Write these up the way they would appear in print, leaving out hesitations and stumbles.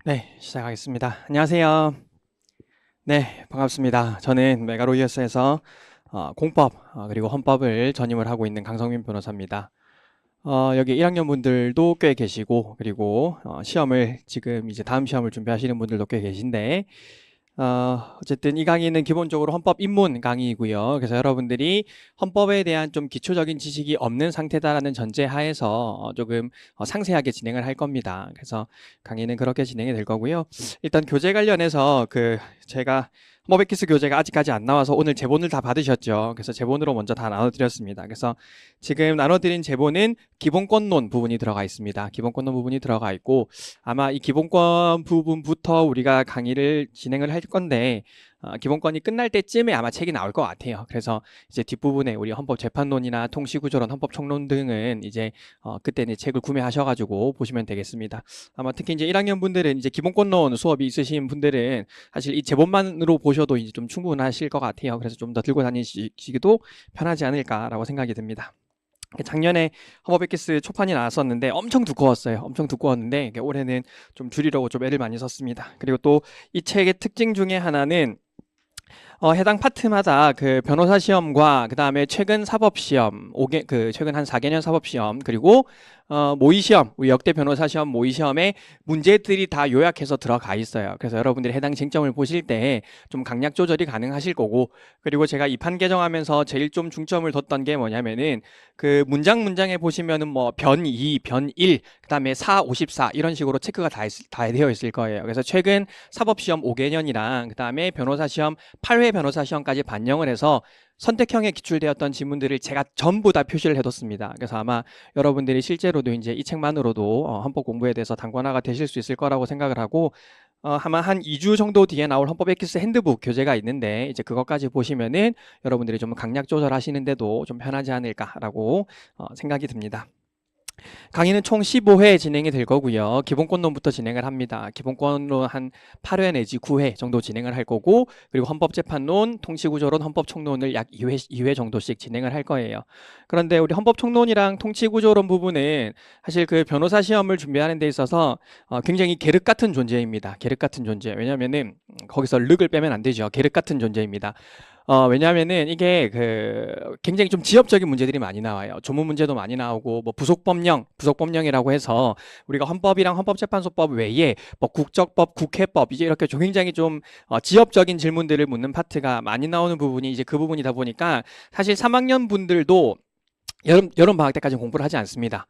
네, 시작하겠습니다. 안녕하세요. 네, 반갑습니다. 저는 메가로이어스에서 공법 그리고 헌법을 전임을 하고 있는 강성민 변호사입니다. 여기 1학년 분들도 꽤 계시고 그리고 시험을 지금 이제 다음 시험을 준비하시는 분들도 꽤 계신데 어쨌든 이 강의는 기본적으로 헌법 입문 강의이고요. 그래서 여러분들이 헌법에 대한 좀 기초적인 지식이 없는 상태다라는 전제 하에서 조금 상세하게 진행을 할 겁니다. 그래서 강의는 그렇게 진행이 될 거고요. 일단 교재 관련해서 제가 헌법엑기스 교재가 아직까지 안 나와서 오늘 제본을 다 받으셨죠. 그래서 제본으로 먼저 다 나눠드렸습니다. 그래서 지금 나눠드린 제본은 기본권론 부분이 들어가 있습니다. 기본권론 부분이 들어가 있고 아마 이 기본권 부분부터 우리가 강의를 진행을 할 건데 기본권이 끝날 때쯤에 아마 책이 나올 것 같아요. 그래서 이제 뒷부분에 우리 헌법재판론이나 통시구조론, 헌법총론 등은 이제 그때는 책을 구매하셔가지고 보시면 되겠습니다. 아마 특히 이제 1학년 분들은 이제 기본권론 수업이 있으신 분들은 사실 이 제본만으로 보셔도 이제 좀 충분하실 것 같아요. 그래서 좀 더 들고 다니시기도 편하지 않을까라고 생각이 듭니다. 작년에 헌법엑기스 초판이 나왔었는데 엄청 두꺼웠어요. 엄청 두꺼웠는데 올해는 좀 줄이려고 좀 애를 많이 썼습니다. 그리고 또 이 책의 특징 중에 하나는 해당 파트마다 그 변호사 시험과 그 다음에 최근 사법 시험, 최근 한 4개년 사법 시험, 그리고 모의 시험, 우리 역대 변호사 시험 모의 시험에 문제들이 다 요약해서 들어가 있어요. 그래서 여러분들이 해당 쟁점을 보실 때 좀 강약 조절이 가능하실 거고, 그리고 제가 이 판 개정하면서 제일 좀 중점을 뒀던 게 뭐냐면은 그 문장에 보시면은 뭐 변 2, 변 1, 그 다음에 4, 54 이런 식으로 체크가 다 되어 있을 거예요. 그래서 최근 사법 시험 5개년이랑 그 다음에 변호사 시험 8회 변호사 시험까지 반영을 해서 선택형에 기출되었던 지문들을 제가 전부 다 표시를 해뒀습니다. 그래서 아마 여러분들이 실제로도 이제 이 책만으로도 헌법 공부에 대해서 단권화가 되실 수 있을 거라고 생각을 하고 아마 한 2주 정도 뒤에 나올 헌법엑기스 핸드북 교재가 있는데 이제 그것까지 보시면은 여러분들이 좀 강약 조절하시는데도 좀 편하지 않을까라고 생각이 듭니다. 강의는 총 15회 진행이 될 거고요. 기본권론부터 진행을 합니다. 기본권론 한 8회 내지 9회 정도 진행을 할 거고, 그리고 헌법재판론, 통치구조론, 헌법총론을 약 2회 정도씩 진행을 할 거예요. 그런데 우리 헌법총론이랑 통치구조론 부분은 사실 그 변호사 시험을 준비하는 데 있어서 굉장히 계륵 같은 존재입니다. 계륵 같은 존재. 왜냐면은 거기서 륵을 빼면 안 되죠. 계륵 같은 존재입니다. 왜냐하면은 이게 굉장히 좀 지엽적인 문제들이 많이 나와요. 조문 문제도 많이 나오고, 뭐 부속법령이라고 해서 우리가 헌법이랑 헌법재판소법 외에 뭐 국적법, 국회법 이제 이렇게 좀 굉장히 좀 지엽적인 질문들을 묻는 파트가 많이 나오는 부분이 이제 그 부분이다 보니까 사실 3학년 분들도 여름 방학 때까지 공부를 하지 않습니다.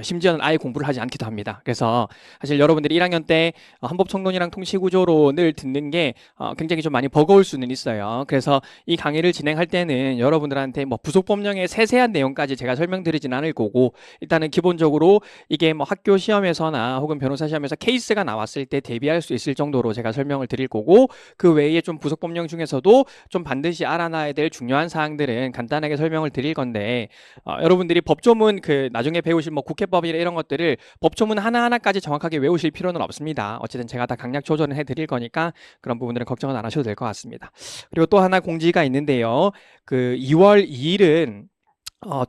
심지어는 아예 공부를 하지 않기도 합니다. 그래서 사실 여러분들이 1학년 때 헌법총론이랑 통치구조론을 듣는 게 굉장히 좀 많이 버거울 수는 있어요. 그래서 이 강의를 진행할 때는 여러분들한테 뭐 부속법령의 세세한 내용까지 제가 설명드리진 않을 거고, 일단은 기본적으로 이게 뭐 학교 시험에서나 혹은 변호사 시험에서 케이스가 나왔을 때 대비할 수 있을 정도로 제가 설명을 드릴 거고, 그 외에 좀 부속법령 중에서도 좀 반드시 알아놔야 될 중요한 사항들은 간단하게 설명을 드릴 건데, 여러분들이 법조문 나중에 배우실 뭐 국회법이나 이런 것들을 법조문 하나하나까지 정확하게 외우실 필요는 없습니다. 어쨌든 제가 다 강약 조절을 해드릴 거니까 그런 부분들은 걱정은 안 하셔도 될 것 같습니다. 그리고 또 하나 공지가 있는데요. 2월 2일은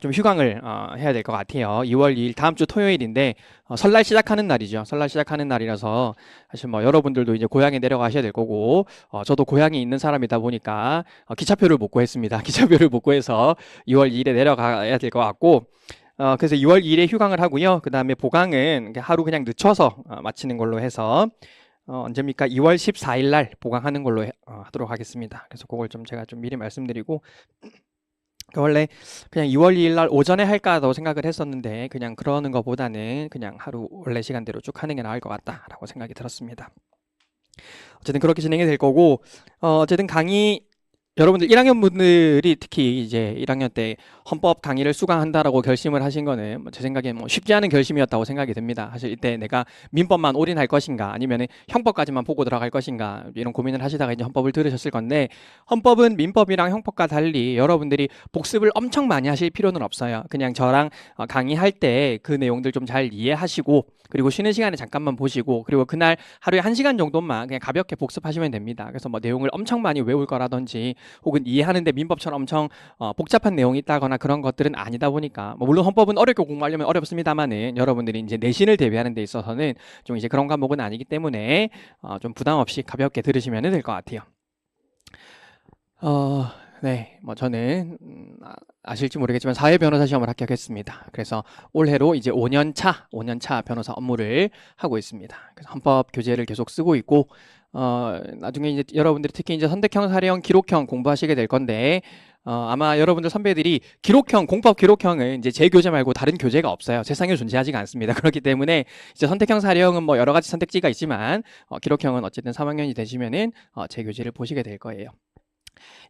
좀 휴강을 해야 될 것 같아요. 2월 2일 다음 주 토요일인데 설날 시작하는 날이죠. 설날 시작하는 날이라서 사실 뭐 여러분들도 이제 고향에 내려가셔야 될 거고, 저도 고향에 있는 사람이다 보니까 기차표를 못 구했습니다. 기차표를 못 구해서 2월 2일에 내려가야 될 것 같고, 그래서 2월 2일에 휴강을 하고요. 그 다음에 보강은 하루 그냥 늦춰서 마치는 걸로 해서 언제입니까? 2월 14일 날 보강하는 걸로 하도록 하겠습니다. 그래서 그걸 좀 제가 좀 미리 말씀드리고, 원래 그냥 2월 2일 날 오전에 할까도 생각을 했었는데 그냥 그러는 것보다는 그냥 하루 원래 시간대로 쭉 하는 게 나을 것 같다라고 생각이 들었습니다. 어쨌든 그렇게 진행이 될 거고, 어쨌든 강의 여러분들 1학년 분들이 특히 이제 1학년 때 헌법 강의를 수강한다라고 결심을 하신 거는 제 생각에 뭐 쉽지 않은 결심이었다고 생각이 듭니다. 사실 이때 내가 민법만 올인할 것인가 아니면 형법까지만 보고 들어갈 것인가 이런 고민을 하시다가 이제 헌법을 들으셨을 건데, 헌법은 민법이랑 형법과 달리 여러분들이 복습을 엄청 많이 하실 필요는 없어요. 그냥 저랑 강의할 때 그 내용들 좀 잘 이해하시고, 그리고 쉬는 시간에 잠깐만 보시고, 그리고 그날 하루에 1시간 정도만 그냥 가볍게 복습하시면 됩니다. 그래서 뭐 내용을 엄청 많이 외울 거라든지 혹은 이해하는데 민법처럼 엄청 복잡한 내용이 있다거나 그런 것들은 아니다 보니까, 뭐 물론 헌법은 어렵게 공부하려면 어렵습니다만은 여러분들이 이제 내신을 대비하는 데 있어서는 좀 이제 그런 과목은 아니기 때문에 좀 부담 없이 가볍게 들으시면 될 것 같아요. 네, 뭐 저는 아실지 모르겠지만 사회 변호사 시험을 합격했습니다. 그래서 올해로 이제 5년 차 변호사 업무를 하고 있습니다. 그래서 헌법 교재를 계속 쓰고 있고, 나중에 이제 여러분들이 특히 이제 선택형, 사례형, 기록형 공부하시게 될 건데, 아마 여러분들 선배들이 기록형, 공법 기록형은 이제 제 교재 말고 다른 교재가 없어요. 세상에 존재하지가 않습니다. 그렇기 때문에 이제 선택형, 사례형은 뭐 여러 가지 선택지가 있지만, 기록형은 어쨌든 3학년이 되시면은 제 교재를 보시게 될 거예요.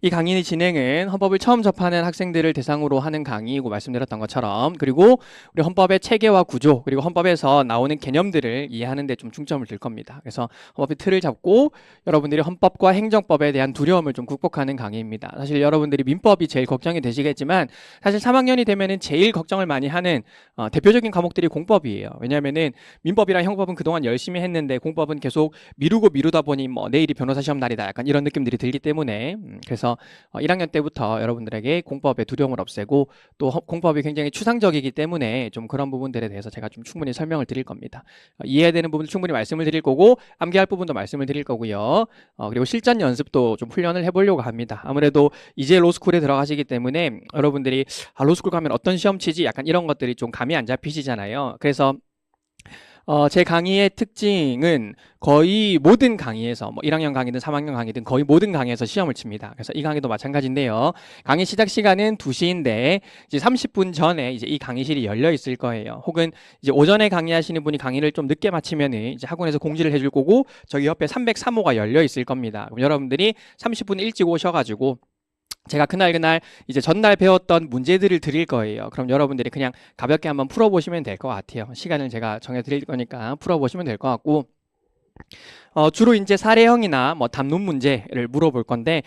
이 강의 진행은 헌법을 처음 접하는 학생들을 대상으로 하는 강의이고 말씀드렸던 것처럼, 그리고 우리 헌법의 체계와 구조, 그리고 헌법에서 나오는 개념들을 이해하는 데 좀 중점을 둘 겁니다. 그래서 헌법의 틀을 잡고 여러분들이 헌법과 행정법에 대한 두려움을 좀 극복하는 강의입니다. 사실 여러분들이 민법이 제일 걱정이 되시겠지만 사실 3학년이 되면은 제일 걱정을 많이 하는 대표적인 과목들이 공법이에요. 왜냐하면은 민법이랑 형법은 그동안 열심히 했는데 공법은 계속 미루다 보니 뭐 내일이 변호사 시험 날이다, 약간 이런 느낌들이 들기 때문에, 그래서 1학년 때부터 여러분들에게 공법의 두려움을 없애고, 또 공법이 굉장히 추상적이기 때문에 좀 그런 부분들에 대해서 제가 좀 충분히 설명을 드릴 겁니다. 이해되는 부분 충분히 말씀을 드릴 거고, 암기할 부분도 말씀을 드릴 거고요. 그리고 실전 연습도 좀 훈련을 해보려고 합니다. 아무래도 이제 로스쿨에 들어가시기 때문에 여러분들이 로스쿨 가면 어떤 시험 치지, 약간 이런 것들이 좀 감이 안 잡히시잖아요. 그래서 제 강의의 특징은 거의 모든 강의에서, 뭐 1학년 강의든 3학년 강의든 거의 모든 강의에서 시험을 칩니다. 그래서 이 강의도 마찬가지인데요. 강의 시작 시간은 2시인데 이제 30분 전에 이제 이 강의실이 열려 있을 거예요. 혹은 이제 오전에 강의하시는 분이 강의를 좀 늦게 마치면은 이제 학원에서 공지를 해줄 거고, 저기 옆에 303호가 열려 있을 겁니다. 그럼 여러분들이 30분 일찍 오셔가지고 제가 그날 이제 전날 배웠던 문제들을 드릴 거예요. 그럼 여러분들이 그냥 가볍게 한번 풀어보시면 될 것 같아요. 시간을 제가 정해드릴 거니까 풀어보시면 될 것 같고, 주로 이제 사례형이나 뭐 담론 문제를 물어볼 건데,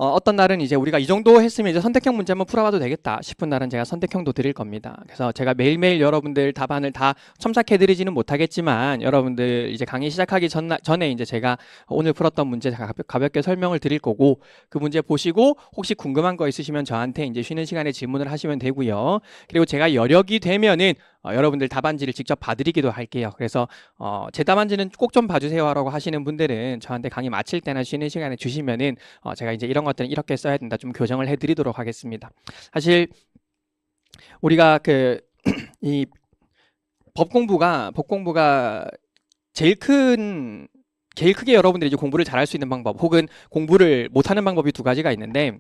어떤 날은 이제 우리가 이 정도 했으면 이제 선택형 문제 한번 풀어봐도 되겠다 싶은 날은 제가 선택형도 드릴 겁니다. 그래서 제가 매일매일 여러분들 답안을 다 첨삭해드리지는 못하겠지만, 여러분들 이제 강의 시작하기 전에 이제 제가 오늘 풀었던 문제 가볍게 설명을 드릴 거고, 그 문제 보시고 혹시 궁금한 거 있으시면 저한테 이제 쉬는 시간에 질문을 하시면 되고요. 그리고 제가 여력이 되면은 여러분들 답안지를 직접 봐드리기도 할게요. 그래서 제 답안지는 꼭 좀 봐주세요 라고 하시는 분들은 저한테 강의 마칠 때나 쉬는 시간에 주시면은 제가 이제 이런 것들은 이렇게 써야 된다 좀 교정을 해드리도록 하겠습니다. 사실 우리가 이 법 공부가 제일 크게 여러분들이 이제 공부를 잘할 수 있는 방법, 혹은 공부를 못하는 방법이 두 가지가 있는데,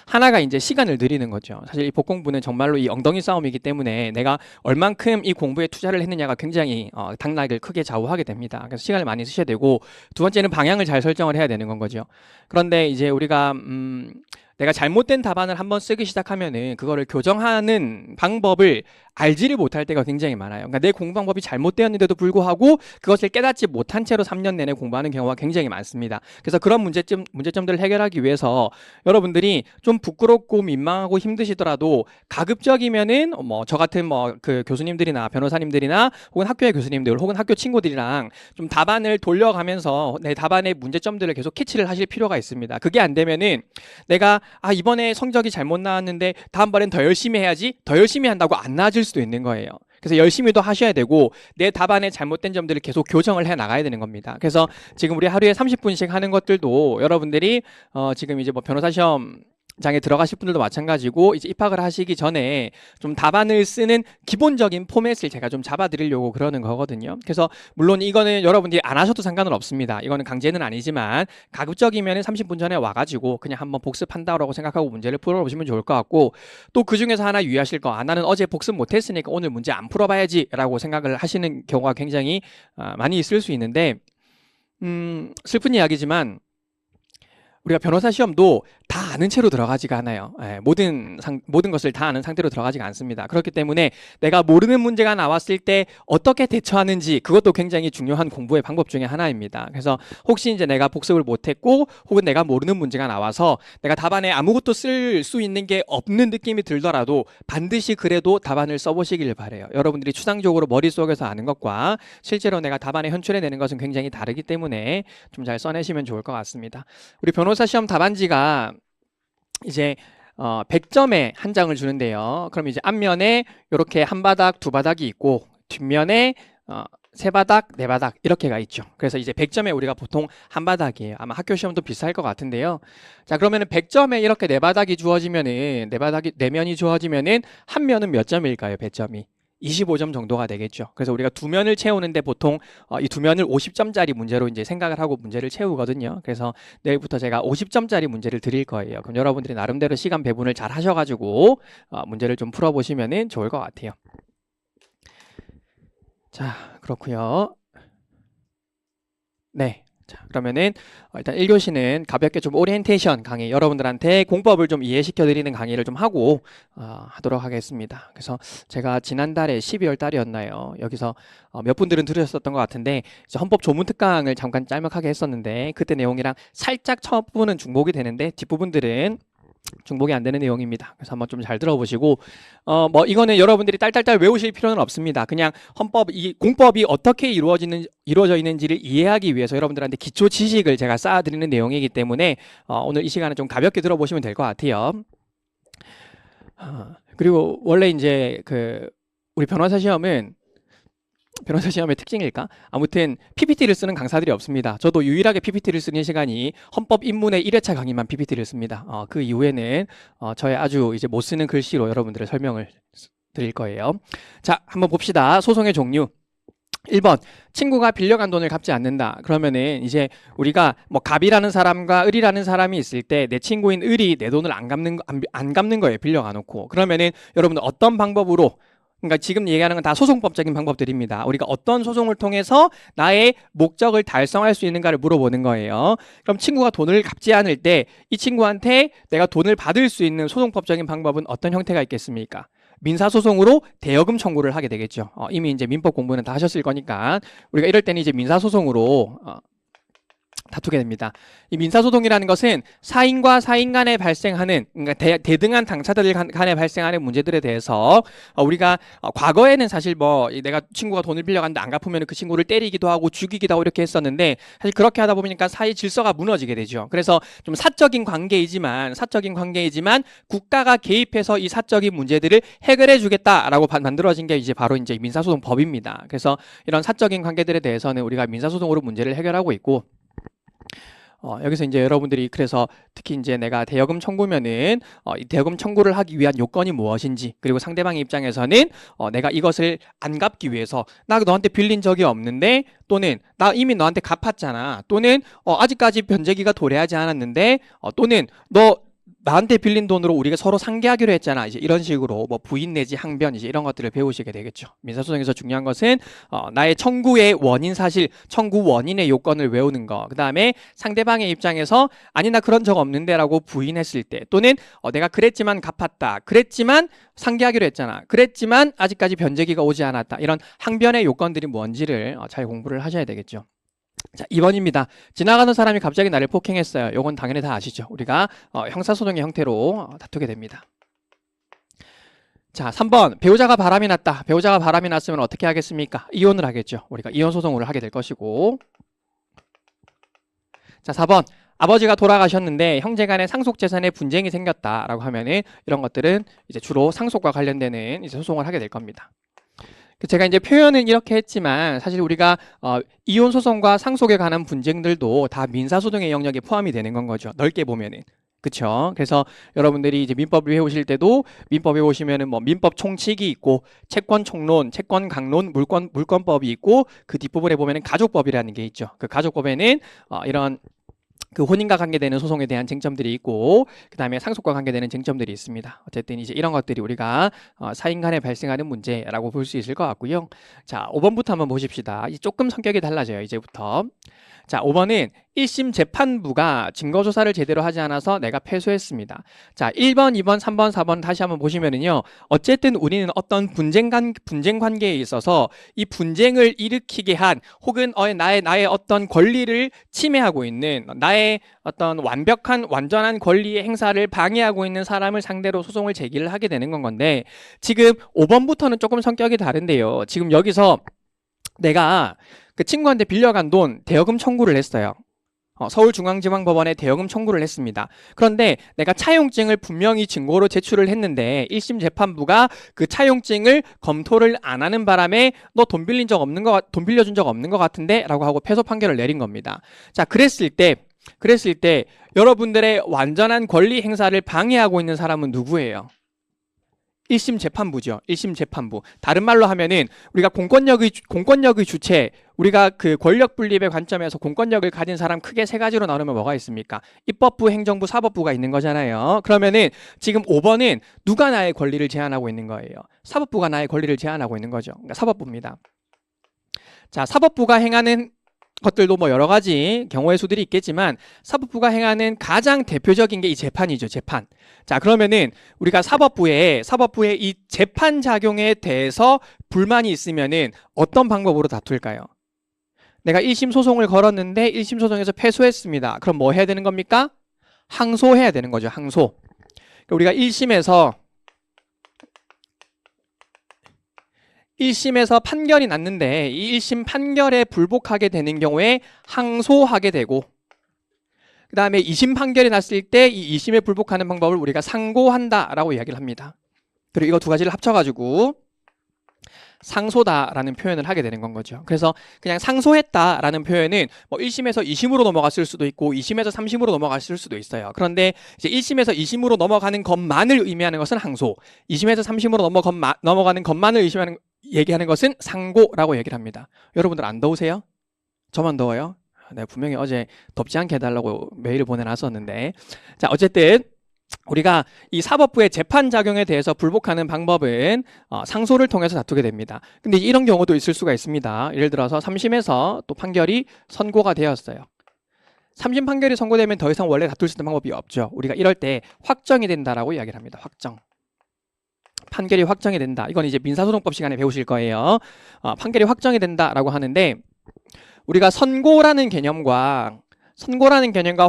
하나가 이제 시간을 늘리는 거죠. 사실 이 복공부는 정말로 이 엉덩이 싸움이기 때문에 내가 얼만큼 이 공부에 투자를 했느냐가 굉장히 당락을 크게 좌우하게 됩니다. 그래서 시간을 많이 쓰셔야 되고, 두 번째는 방향을 잘 설정을 해야 되는 건 거죠. 그런데 이제 우리가 내가 잘못된 답안을 한번 쓰기 시작하면은 그거를 교정하는 방법을 알지를 못할 때가 굉장히 많아요. 그러니까 내 공부 방법이 잘못되었는데도 불구하고 그것을 깨닫지 못한 채로 3년 내내 공부하는 경우가 굉장히 많습니다. 그래서 그런 문제점들을 해결하기 위해서 여러분들이 좀 부끄럽고 민망하고 힘드시더라도 가급적이면은 뭐 저 같은 그 교수님들이나 변호사님들이나 혹은 학교의 교수님들 혹은 학교 친구들이랑 좀 답안을 돌려가면서 내 답안의 문제점들을 계속 캐치를 하실 필요가 있습니다. 그게 안 되면은 내가 이번에 성적이 잘못 나왔는데 다음번엔 더 열심히 해야지, 더 열심히 한다고 안 나아질 수도 있는 거예요. 그래서 열심히도 하셔야 되고 내 답안에 잘못된 점들을 계속 교정을 해 나가야 되는 겁니다. 그래서 지금 우리 하루에 30분씩 하는 것들도 여러분들이 지금 이제 뭐 변호사 시험 장에 들어가실 분들도 마찬가지고, 이제 입학을 하시기 전에 좀 답안을 쓰는 기본적인 포맷을 제가 좀 잡아드리려고 그러는 거거든요. 그래서 물론 이거는 여러분들이 안 하셔도 상관은 없습니다. 이거는 강제는 아니지만 가급적이면 30분 전에 와가지고 그냥 한번 복습한다고 생각하고 문제를 풀어보시면 좋을 것 같고, 또 그 중에서 하나 유의하실 거, 나는 어제 복습 못했으니까 오늘 문제 안 풀어봐야지 라고 생각을 하시는 경우가 굉장히 많이 있을 수 있는데, 슬픈 이야기지만 우리가 변호사 시험도 다 아는 채로 들어가지가 않아요. 예, 모든 것을 다 아는 상태로 들어가지가 않습니다. 그렇기 때문에 내가 모르는 문제가 나왔을 때 어떻게 대처하는지 그것도 굉장히 중요한 공부의 방법 중에 하나입니다. 그래서 혹시 이제 내가 복습을 못했고 혹은 내가 모르는 문제가 나와서 내가 답안에 아무것도 쓸 수 있는 게 없는 느낌이 들더라도 반드시 그래도 답안을 써보시길 바래요. 여러분들이 추상적으로 머릿속에서 아는 것과 실제로 내가 답안에 현출해내는 것은 굉장히 다르기 때문에 좀 잘 써내시면 좋을 것 같습니다. 우리 변호사 시험 답안지가 이제 100점에 한 장을 주는데요. 그럼 이제 앞면에 이렇게 한 바닥, 두 바닥이 있고 뒷면에 세 바닥, 네 바닥 이렇게가 있죠. 그래서 이제 100점에 우리가 보통 한 바닥이에요. 아마 학교 시험도 비슷할 것 같은데요. 자, 그러면은 100점에 이렇게 네 바닥이 주어지면은 네 면이 주어지면은 한 면은 몇 점일까요? 100점이 25점 정도가 되겠죠. 그래서 우리가 두 면을 채우는데 보통 이 두 면을 50점짜리 문제로 이제 생각을 하고 문제를 채우거든요. 그래서 내일부터 제가 50점짜리 문제를 드릴 거예요. 그럼 여러분들이 나름대로 시간 배분을 잘 하셔가지고 문제를 좀 풀어보시면은 좋을 것 같아요. 자, 그렇고요. 네. 자, 그러면은 일단 1교시는 가볍게 좀 오리엔테이션 강의, 여러분들한테 공법을 좀 이해시켜 드리는 강의를 좀 하고 하도록 하겠습니다. 그래서 제가 지난달에 12월 달이었나요? 여기서 몇 분들은 들으셨던 것 같은데 이제 헌법 조문 특강을 잠깐 짤막하게 했었는데 그때 내용이랑 살짝 첫 부분은 중복이 되는데 뒷부분들은 중복이 안 되는 내용입니다. 그래서 한번 좀 잘 들어보시고 뭐 이거는 여러분들이 딸딸딸 외우실 필요는 없습니다. 그냥 이 공법이 어떻게 이루어져 있는지를 이해하기 위해서 여러분들한테 기초 지식을 제가 쌓아드리는 내용이기 때문에 오늘 이 시간에 좀 가볍게 들어보시면 될 것 같아요. 그리고 원래 이제 우리 변호사 시험의 특징일까? 아무튼 PPT를 쓰는 강사들이 없습니다. 저도 유일하게 PPT를 쓰는 시간이 헌법 입문의 1회차 강의만 PPT를 씁니다. 그 이후에는 저의 아주 이제 못 쓰는 글씨로 여러분들의 설명을 드릴 거예요. 자, 한번 봅시다. 소송의 종류. 1번, 친구가 빌려간 돈을 갚지 않는다. 그러면은 이제 우리가 뭐 갑이라는 사람과 을이라는 사람이 있을 때 내 친구인 을이 내 돈을 안 갚는 거예요. 빌려가 놓고. 그러면은 여러분들 어떤 방법으로, 그러니까 지금 얘기하는 건 다 소송법적인 방법들입니다. 우리가 어떤 소송을 통해서 나의 목적을 달성할 수 있는가를 물어보는 거예요. 그럼 친구가 돈을 갚지 않을 때 이 친구한테 내가 돈을 받을 수 있는 소송법적인 방법은 어떤 형태가 있겠습니까? 민사소송으로 대여금 청구를 하게 되겠죠. 이미 이제 민법 공부는 다 하셨을 거니까 우리가 이럴 때는 이제 민사소송으로 다투게 됩니다. 이 민사소송이라는 것은 사인과 사인 간에 발생하는, 그러니까 대등한 당사자들 간에 발생하는 문제들에 대해서 우리가 과거에는 사실 뭐 내가 친구가 돈을 빌려갔는데 안 갚으면 그 친구를 때리기도 하고 죽이기도 하고 이렇게 했었는데 사실 그렇게 하다 보니까 사회 질서가 무너지게 되죠. 그래서 좀 사적인 관계이지만 국가가 개입해서 이 사적인 문제들을 해결해 주겠다라고 만들어진 게 이제 바로 이제 민사소송법입니다. 그래서 이런 사적인 관계들에 대해서는 우리가 민사소송으로 문제를 해결하고 있고, 여기서 이제 여러분들이 그래서 특히 이제 내가 대여금 청구면은 이 대여금 청구를 하기 위한 요건이 무엇인지, 그리고 상대방의 입장에서는 내가 이것을 안 갚기 위해서 나 너한테 빌린 적이 없는데, 또는 나 이미 너한테 갚았잖아, 또는 아직까지 변제기가 도래하지 않았는데, 또는 너 나한테 빌린 돈으로 우리가 서로 상계하기로 했잖아. 이제 이런 식으로 뭐 부인 내지 항변 이제 이런 것들을 배우시게 되겠죠. 민사소송에서 중요한 것은 나의 청구의 원인 사실, 청구 원인의 요건을 외우는 거. 그다음에 상대방의 입장에서 아니 나 그런 적 없는데라고 부인했을 때, 또는 내가 그랬지만 갚았다, 그랬지만 상계하기로 했잖아, 그랬지만 아직까지 변제기가 오지 않았다, 이런 항변의 요건들이 뭔지를 잘 공부를 하셔야 되겠죠. 자, 2번입니다. 지나가는 사람이 갑자기 나를 폭행했어요. 요건 당연히 다 아시죠. 우리가 형사소송의 형태로 다투게 됩니다. 자, 3번. 배우자가 바람이 났다. 배우자가 바람이 났으면 어떻게 하겠습니까? 이혼을 하겠죠. 우리가 이혼소송을 하게 될 것이고. 자, 4번. 아버지가 돌아가셨는데 형제간에 상속재산에 분쟁이 생겼다라고 하면은 이런 것들은 이제 주로 상속과 관련되는 이제 소송을 하게 될 겁니다. 제가 이제 표현은 이렇게 했지만 사실 우리가 이혼 소송과 상속에 관한 분쟁들도 다 민사소송의 영역에 포함이 되는 건 거죠. 넓게 보면은. 그쵸? 그래서 여러분들이 이제 민법을 배우실 때도 민법에 보시면은 뭐 민법 총칙이 있고 채권 총론, 채권 강론, 물권법이 있고 그 뒷부분에 보면은 가족법이라는 게 있죠. 그 가족법에는 이런 그 혼인과 관계되는 소송에 대한 쟁점들이 있고, 그 다음에 상속과 관계되는 쟁점들이 있습니다. 어쨌든 이제 이런 것들이 우리가 사인 간에 발생하는 문제라고 볼 수 있을 것 같고요. 자, 5번부터 한번 보십시다. 조금 성격이 달라져요, 이제부터. 자, 5번은 1심 재판부가 증거조사를 제대로 하지 않아서 내가 패소했습니다. 자, 1번, 2번, 3번, 4번 다시 한번 보시면은요. 어쨌든 우리는 어떤 분쟁 관계에 있어서 이 분쟁을 일으키게 한 혹은 나의 어떤 권리를 침해하고 있는 나의 어떤 완전한 권리의 행사를 방해하고 있는 사람을 상대로 소송을 제기를 하게 되는 건데 지금 5번부터는 조금 성격이 다른데요. 지금 여기서 내가 그 친구한테 빌려간 돈 대여금 청구를 했어요. 서울중앙지방법원에 대여금 청구를 했습니다. 그런데 내가 차용증을 분명히 증거로 제출을 했는데 1심 재판부가 그 차용증을 검토를 안 하는 바람에 너 돈 빌려준 적 없는 것 같은데 라고 하고 패소 판결을 내린 겁니다. 자, 그랬을 때 여러분들의 완전한 권리 행사를 방해하고 있는 사람은 누구예요? 1심 재판부죠. 1심 재판부. 다른 말로 하면은 우리가 공권력의 주체, 우리가 그 권력 분립의 관점에서 공권력을 가진 사람 크게 세 가지로 나누면 뭐가 있습니까? 입법부, 행정부, 사법부가 있는 거잖아요. 그러면은 지금 5번은 누가 나의 권리를 제한하고 있는 거예요? 사법부가 나의 권리를 제한하고 있는 거죠. 그러니까 사법부입니다. 자, 사법부가 행하는 것들도 뭐 여러 가지 경우의 수들이 있겠지만 사법부가 행하는 가장 대표적인 게 이 재판이죠. 재판. 자, 그러면은 우리가 사법부의 이 재판 작용에 대해서 불만이 있으면은 어떤 방법으로 다툴까요? 내가 1심 소송을 걸었는데 1심 소송에서 패소했습니다. 그럼 뭐 해야 되는 겁니까? 항소해야 되는 거죠. 항소. 우리가 1심에서 판결이 났는데 이 1심 판결에 불복하게 되는 경우에 항소하게 되고 그 다음에 2심 판결이 났을 때 이 2심에 불복하는 방법을 우리가 상고한다라고 이야기를 합니다. 그리고 이거 두 가지를 합쳐가지고 상소다라는 표현을 하게 되는 건 거죠. 그래서 그냥 상소했다라는 표현은 뭐 1심에서 2심으로 넘어갔을 수도 있고 2심에서 3심으로 넘어갔을 수도 있어요. 그런데 이제 1심에서 2심으로 넘어가는 것만을 의미하는 것은 항소, 2심에서 3심으로 넘어가는 것만을 얘기하는 것은 상고라고 얘기를 합니다. 여러분들 안 더우세요? 저만 더워요? 네, 분명히 어제 덥지 않게 해달라고 메일을 보내놨었는데 자, 어쨌든 우리가 이 사법부의 재판 작용에 대해서 불복하는 방법은 상소를 통해서 다투게 됩니다. 근데 이런 경우도 있을 수가 있습니다. 예를 들어서 3심에서 또 판결이 선고가 되었어요. 3심 판결이 선고되면 더 이상 원래 다툴 수 있는 방법이 없죠. 우리가 이럴 때 확정이 된다라고 이야기를 합니다. 확정. 판결이 확정이 된다. 이건 이제 민사소송법 시간에 배우실 거예요. 판결이 확정이 된다라고 하는데 우리가 선고라는 개념과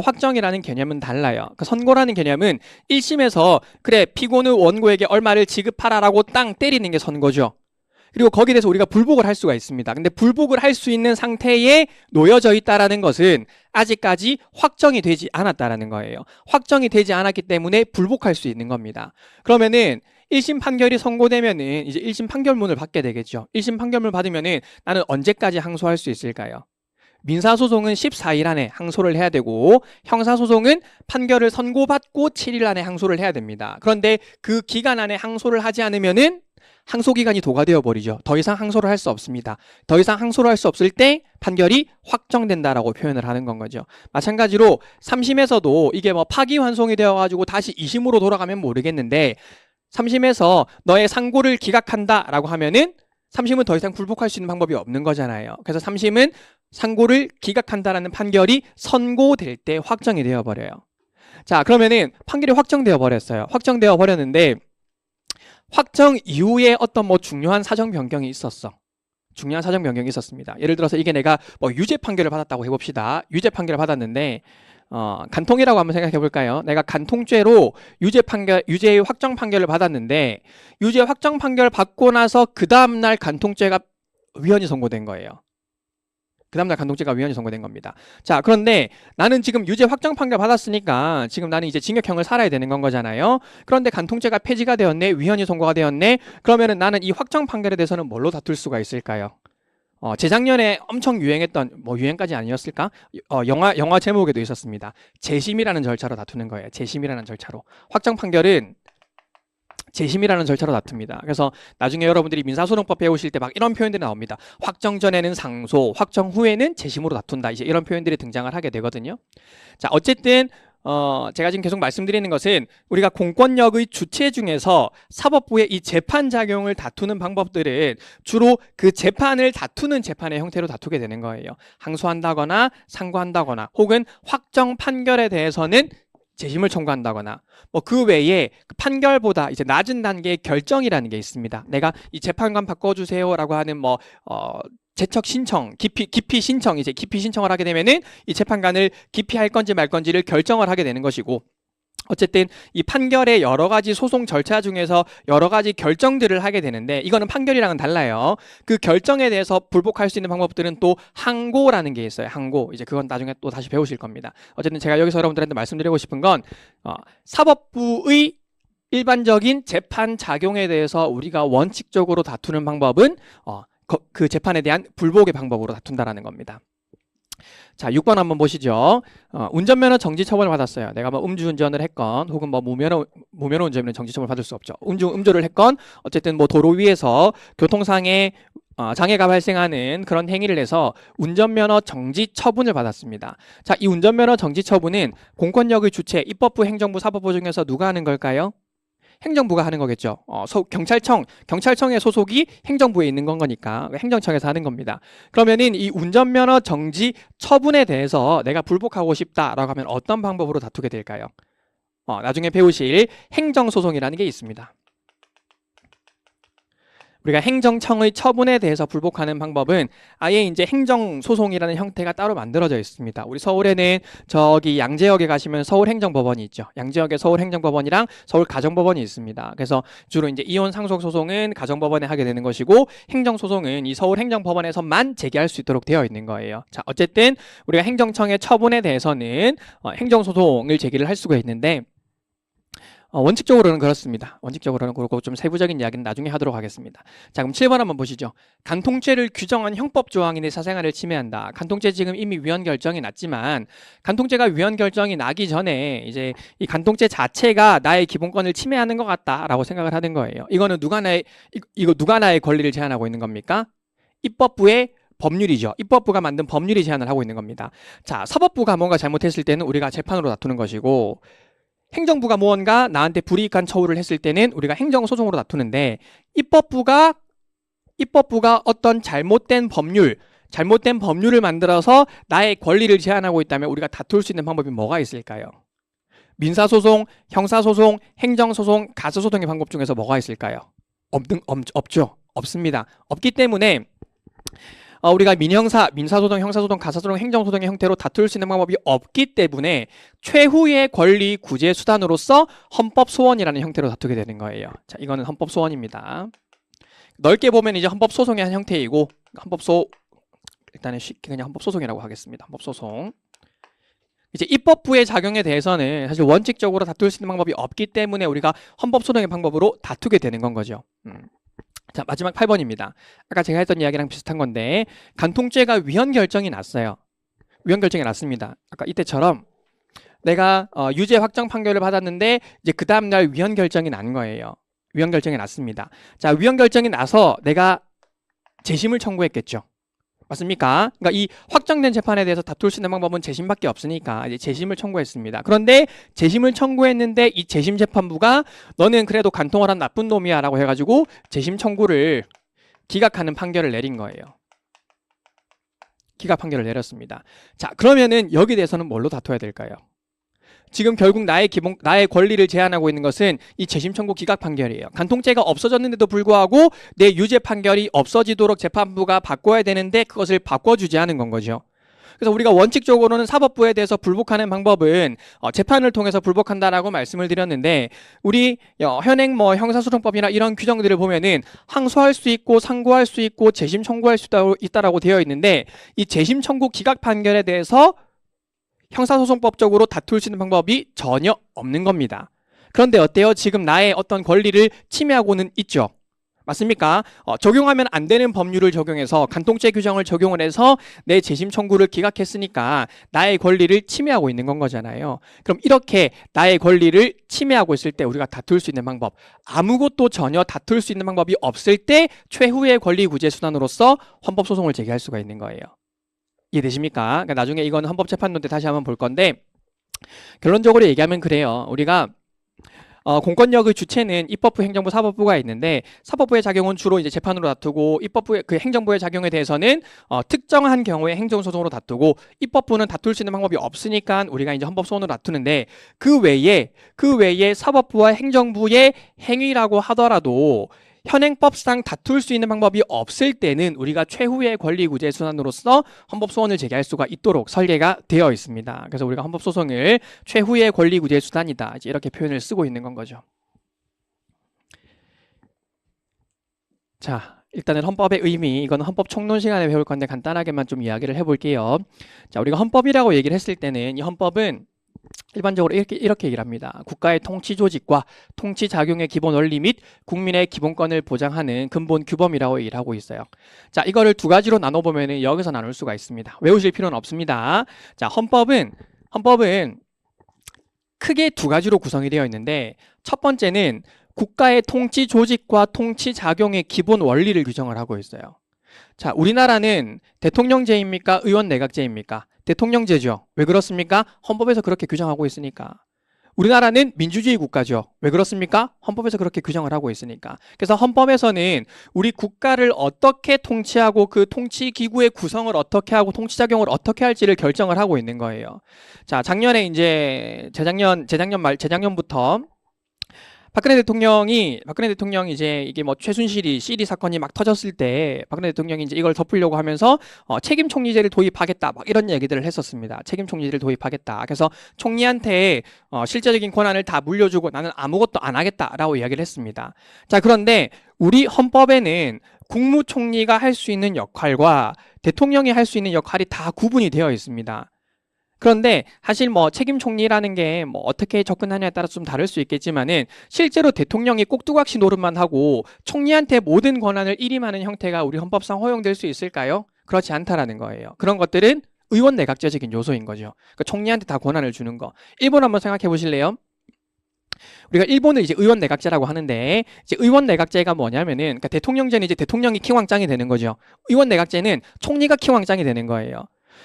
확정이라는 개념은 달라요. 그 선고라는 개념은 1심에서 그래 피고는 원고에게 얼마를 지급하라라고 땅 때리는 게 선고죠. 그리고 거기에 대해서 우리가 불복을 할 수가 있습니다. 근데 불복을 할 수 있는 상태에 놓여져 있다라는 것은 아직까지 확정이 되지 않았다라는 거예요. 확정이 되지 않았기 때문에 불복할 수 있는 겁니다. 그러면은 1심 판결이 선고되면은 이제 1심 판결문을 받게 되겠죠. 1심 판결문을 받으면은 나는 언제까지 항소할 수 있을까요? 민사소송은 14일 안에 항소를 해야 되고 형사소송은 판결을 선고받고 7일 안에 항소를 해야 됩니다. 그런데 그 기간 안에 항소를 하지 않으면은 항소기간이 도가되어 버리죠. 더 이상 항소를 할 수 없습니다. 더 이상 항소를 할 수 없을 때 판결이 확정된다라고 표현을 하는 건 거죠. 마찬가지로 3심에서도 이게 뭐 파기환송이 되어가지고 다시 2심으로 돌아가면 모르겠는데 3심에서 너의 상고를 기각한다라고 하면은 3심은 더 이상 불복할 수 있는 방법이 없는 거잖아요. 그래서 3심은 상고를 기각한다라는 판결이 선고될 때 확정이 되어 버려요. 자, 그러면은 판결이 확정되어 버렸어요. 확정되어 버렸는데 확정 이후에 어떤 뭐 중요한 사정 변경이 있었어. 중요한 사정 변경이 있었습니다. 예를 들어서 이게 내가 뭐 유죄 판결을 받았다고 해봅시다. 유죄 판결을 받았는데 간통이라고 한번 생각해 볼까요? 내가 간통죄로 유죄의 확정 판결을 받았는데 유죄 확정 판결 받고 나서 그 다음날 간통죄가 위헌이 선고된 거예요. 그 다음날 간통죄가 위헌이 선고된 겁니다. 자, 그런데 나는 지금 유죄 확정 판결 받았으니까 지금 나는 이제 징역형을 살아야 되는 건 거잖아요. 그런데 간통죄가 폐지가 되었네, 위헌이 선고가 되었네. 그러면은 나는 이 확정 판결에 대해서는 뭘로 다툴 수가 있을까요? 재작년에 엄청 유행했던, 뭐 유행까지 아니었을까? 영화 제목에도 있었습니다. 재심이라는 절차로 다투는 거예요. 재심이라는 절차로. 확정 판결은 재심이라는 절차로 다툽니다. 그래서 나중에 여러분들이 민사소송법 배우실 때 막 이런 표현들이 나옵니다. 확정 전에는 상소, 확정 후에는 재심으로 다툰다. 이제 이런 표현들이 등장을 하게 되거든요. 자, 어쨌든 제가 지금 계속 말씀드리는 것은 우리가 공권력의 주체 중에서 사법부의 이 재판 작용을 다투는 방법들은 주로 그 재판을 다투는 재판의 형태로 다투게 되는 거예요. 항소한다거나 상고한다거나 혹은 확정 판결에 대해서는 재심을 청구한다거나 뭐 그 외에 판결보다 이제 낮은 단계의 결정이라는 게 있습니다. 내가 이 재판관 바꿔주세요라고 하는 재척 신청, 기피 신청, 이제 기피 신청을 하게 되면은 이 재판관을 기피할 건지 말 건지를 결정을 하게 되는 것이고, 어쨌든 이 판결의 여러 가지 소송 절차 중에서 여러 가지 결정들을 하게 되는데, 이거는 판결이랑은 달라요. 그 결정에 대해서 불복할 수 있는 방법들은 또 항고라는 게 있어요. 항고. 이제 그건 나중에 또 다시 배우실 겁니다. 어쨌든 제가 여기서 여러분들한테 말씀드리고 싶은 건 사법부의 일반적인 재판 작용에 대해서 우리가 원칙적으로 다투는 방법은 그 재판에 대한 불복의 방법으로 다툰다라는 겁니다. 자, 6번 한번 보시죠. 운전면허 정지 처벌을 받았어요. 내가 음주운전을 했건 혹은 무면허 운전이면 정지 처벌을 받을 수 없죠. 음주를 했건 어쨌든 도로 위에서 교통상의 장애가 발생하는 그런 행위를 해서 운전면허 정지 처분을 받았습니다. 자, 이 운전면허 정지 처분은 공권력의 주체, 입법부, 행정부, 사법부 중에서 누가 하는 걸까요? 행정부가 하는 거겠죠. 경찰청의 소속이 행정부에 있는 거니까 행정청에서 하는 겁니다. 그러면은 이 운전면허 정지 처분에 대해서 내가 불복하고 싶다라고 하면 어떤 방법으로 다투게 될까요? 나중에 배우실 행정소송이라는 게 있습니다. 우리가 행정청의 처분에 대해서 불복하는 방법은 아예 이제 행정소송이라는 형태가 따로 만들어져 있습니다. 우리 서울에는 저기 양재역에 가시면 서울행정법원이 있죠. 양재역에 서울행정법원이랑 서울가정법원이 있습니다. 그래서 주로 이제 이혼 상속소송은 가정법원에 하게 되는 것이고, 행정소송은 이 서울행정법원에서만 제기할 수 있도록 되어 있는 거예요. 자, 어쨌든 우리가 행정청의 처분에 대해서는 행정소송을 제기를 할 수가 있는데, 원칙적으로는 그렇습니다. 원칙적으로는 그렇고 좀 세부적인 이야기는 나중에 하도록 하겠습니다. 자, 그럼 7번 한번 보시죠. 간통죄를 규정한 형법 조항이 내 사생활을 침해한다. 간통죄 지금 이미 위헌 결정이 났지만, 간통죄가 위헌 결정이 나기 전에 이제 이 간통죄 자체가 나의 기본권을 침해하는 것 같다라고 생각을 하는 거예요. 이거는 누가 나의 권리를 제한하고 있는 겁니까? 입법부의 법률이죠. 입법부가 만든 법률이 제한을 하고 있는 겁니다. 자, 사법부가 뭔가 잘못했을 때는 우리가 재판으로 다투는 것이고, 행정부가 무언가 나한테 불이익한 처우를 했을 때는 우리가 행정소송으로 다투는데, 입법부가 어떤 잘못된 법률을 만들어서 나의 권리를 제한하고 있다면 우리가 다툴 수 있는 방법이 뭐가 있을까요? 민사소송, 형사소송, 행정소송, 가처소송의 방법 중에서 뭐가 있을까요? 없죠. 없습니다. 없기 때문에 우리가 민사소송, 형사소송, 가사소송, 행정소송의 형태로 다툴 수 있는 방법이 없기 때문에 최후의 권리 구제 수단으로서 헌법소원이라는 형태로 다투게 되는 거예요. 자, 이거는 헌법소원입니다. 넓게 보면 이제 헌법소송의 한 형태이고, 일단은 쉽게 그냥 헌법소송이라고 하겠습니다. 헌법소송. 이제 입법부의 작용에 대해서는 사실 원칙적으로 다툴 수 있는 방법이 없기 때문에 우리가 헌법소송의 방법으로 다투게 되는 건 거죠. 자, 마지막 8번입니다. 아까 제가 했던 이야기랑 비슷한 건데, 간통죄가 위헌 결정이 났어요. 위헌 결정이 났습니다. 아까 이때처럼 내가 유죄 확정 판결을 받았는데 이제 그 다음날 위헌 결정이 난 거예요. 위헌 결정이 났습니다. 자, 위헌 결정이 나서 내가 재심을 청구했겠죠. 맞습니까? 그러니까 이 확정된 재판에 대해서 다툴 수 있는 방법은 재심밖에 없으니까 이제 재심을 청구했습니다. 그런데 재심을 청구했는데 이 재심 재판부가 너는 그래도 간통을 한 나쁜 놈이야 라고 해가지고 재심 청구를 기각하는 판결을 내린 거예요. 기각 판결을 내렸습니다. 자, 그러면은 여기에 대해서는 뭘로 다퉈야 될까요? 지금 결국 나의 권리를 제한하고 있는 것은 이 재심 청구 기각 판결이에요. 간통죄가 없어졌는데도 불구하고 내 유죄 판결이 없어지도록 재판부가 바꿔야 되는데 그것을 바꿔주지 않은 건 거죠. 그래서 우리가 원칙적으로는 사법부에 대해서 불복하는 방법은 재판을 통해서 불복한다라고 말씀을 드렸는데, 우리 현행 형사소송법이나 이런 규정들을 보면은 항소할 수 있고 상고할 수 있고 재심 청구할 수 있다라고 되어 있는데, 이 재심 청구 기각 판결에 대해서 형사소송법적으로 다툴 수 있는 방법이 전혀 없는 겁니다. 그런데 어때요? 지금 나의 어떤 권리를 침해하고는 있죠. 맞습니까? 적용하면 안 되는 법률을 적용해서 간통죄 규정을 적용을 해서 내 재심 청구를 기각했으니까 나의 권리를 침해하고 있는 건 거잖아요. 그럼 이렇게 나의 권리를 침해하고 있을 때 우리가 다툴 수 있는 방법, 아무것도 전혀 다툴 수 있는 방법이 없을 때 최후의 권리 구제 수단으로서 헌법소송을 제기할 수가 있는 거예요. 이해되십니까? 그러니까 나중에 이건 헌법재판론 때 다시 한번 볼 건데, 결론적으로 얘기하면 그래요. 우리가 공권력의 주체는 입법부, 행정부, 사법부가 있는데 사법부의 작용은 주로 이제 재판으로 다투고 입법부의 그 행정부의 작용에 대해서는 특정한 경우에 행정소송으로 다투고 입법부는 다툴 수 있는 방법이 없으니까 우리가 이제 헌법소원으로 다투는데 그 외에 사법부와 행정부의 행위라고 하더라도 현행법상 다툴 수 있는 방법이 없을 때는 우리가 최후의 권리구제 수단으로서 헌법소원을 제기할 수가 있도록 설계가 되어 있습니다. 그래서 우리가 헌법소송을 최후의 권리구제 수단이다, 이렇게 표현을 쓰고 있는 건 거죠. 자, 일단은 헌법의 의미, 이건 헌법 총론 시간에 배울 건데 간단하게만 좀 이야기를 해볼게요. 자, 우리가 헌법이라고 얘기를 했을 때는 이 헌법은 일반적으로 이렇게 얘기를 합니다. 국가의 통치 조직과 통치 작용의 기본 원리 및 국민의 기본권을 보장하는 근본 규범이라고 얘기를 하고 있어요. 자, 이거를 두 가지로 나눠보면 여기서 나눌 수가 있습니다. 외우실 필요는 없습니다. 자, 헌법은 크게 두 가지로 구성이 되어 있는데 첫 번째는 국가의 통치 조직과 통치 작용의 기본 원리를 규정을 하고 있어요. 자, 우리나라는 대통령제입니까? 의원 내각제입니까? 대통령제죠. 왜 그렇습니까? 헌법에서 그렇게 규정하고 있으니까. 우리나라는 민주주의 국가죠. 왜 그렇습니까? 헌법에서 그렇게 규정을 하고 있으니까. 그래서 헌법에서는 우리 국가를 어떻게 통치하고 그 통치 기구의 구성을 어떻게 하고 통치 작용을 어떻게 할지를 결정을 하고 있는 거예요. 자, 작년에 이제 재작년부터 박근혜 대통령이 이제 이게 뭐 최순실이 CD 사건이 막 터졌을 때 박근혜 대통령이 이제 이걸 덮으려고 하면서 책임 총리제를 도입하겠다, 막 이런 얘기들을 했었습니다. 책임 총리제를 도입하겠다. 그래서 총리한테 실제적인 권한을 다 물려주고 나는 아무것도 안 하겠다라고 이야기를 했습니다. 자, 그런데 우리 헌법에는 국무총리가 할 수 있는 역할과 대통령이 할 수 있는 역할이 다 구분이 되어 있습니다. 그런데 사실 뭐 책임 총리라는 게 뭐 어떻게 접근하냐에 따라서 좀 다를 수 있겠지만은 실제로 대통령이 꼭두각시 노릇만 하고 총리한테 모든 권한을 일임하는 형태가 우리 헌법상 허용될 수 있을까요? 그렇지 않다라는 거예요. 그런 것들은 의원 내각제적인 요소인 거죠. 그러니까 총리한테 다 권한을 주는 거. 일본 한번 생각해 보실래요? 우리가 일본을 이제 의원 내각제라고 하는데 이제 의원 내각제가 뭐냐면은 그러니까 대통령제는 이제 대통령이 킹왕짱이 되는 거죠. 의원 내각제는 총리가 킹왕짱이 되는 거예요.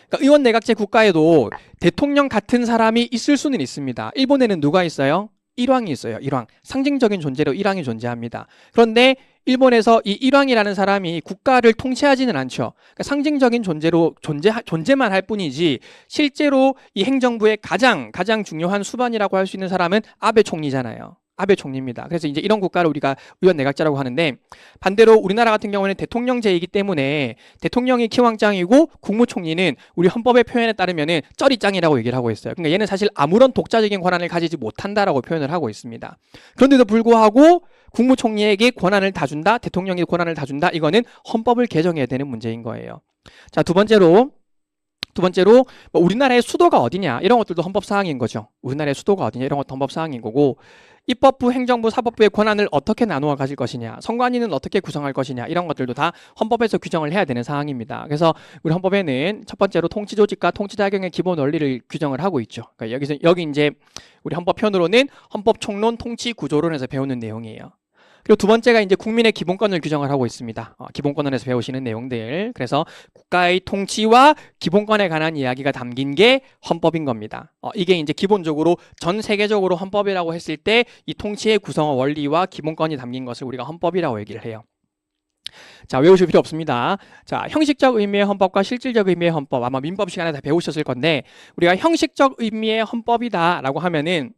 그러니까 의원 내각제 국가에도 대통령 같은 사람이 있을 수는 있습니다. 일본에는 누가 있어요? 일왕이 있어요. 일왕. 상징적인 존재로 일왕이 존재합니다. 그런데 일본에서 이 일왕이라는 사람이 국가를 통치하지는 않죠. 그러니까 상징적인 존재로 존재만 할 뿐이지 실제로 이 행정부의 가장 중요한 수반이라고 할 수 있는 사람은 아베 총리잖아요. 아베 총리입니다. 그래서 이제 이런 국가를 우리가 의원 내각제라고 하는데 반대로 우리나라 같은 경우는 대통령제이기 때문에 대통령이 킹왕짱이고 국무총리는 우리 헌법의 표현에 따르면은 쩌리짱이라고 얘기를 하고 있어요. 그러니까 얘는 사실 아무런 독자적인 권한을 가지지 못한다라고 표현을 하고 있습니다. 그런데도 불구하고 국무총리에게 권한을 다 준다, 대통령에게 권한을 다 준다, 이거는 헌법을 개정해야 되는 문제인 거예요. 자, 두 번째로 뭐 우리나라의 수도가 어디냐 이런 것들도 헌법 사항인 거죠. 우리나라의 수도가 어디냐 이런 것도 헌법 사항인 거고 입법부, 행정부, 사법부의 권한을 어떻게 나누어 가질 것이냐, 선관위는 어떻게 구성할 것이냐 이런 것들도 다 헌법에서 규정을 해야 되는 사항입니다. 그래서 우리 헌법에는 첫 번째로 통치 조직과 통치 작용의 기본 원리를 규정을 하고 있죠. 그러니까 여기 이제 우리 헌법편으로는 헌법 총론 통치 구조론에서 배우는 내용이에요. 그리고 두 번째가 이제 국민의 기본권을 규정을 하고 있습니다. 기본권론에서 배우시는 내용들. 그래서 국가의 통치와 기본권에 관한 이야기가 담긴 게 헌법인 겁니다. 이게 이제 기본적으로 전 세계적으로 헌법이라고 했을 때 이 통치의 구성과 원리와 기본권이 담긴 것을 우리가 헌법이라고 얘기를 해요. 자, 외우실 필요 없습니다. 자, 형식적 의미의 헌법과 실질적 의미의 헌법. 아마 민법 시간에 다 배우셨을 건데 우리가 형식적 의미의 헌법이다라고 하면은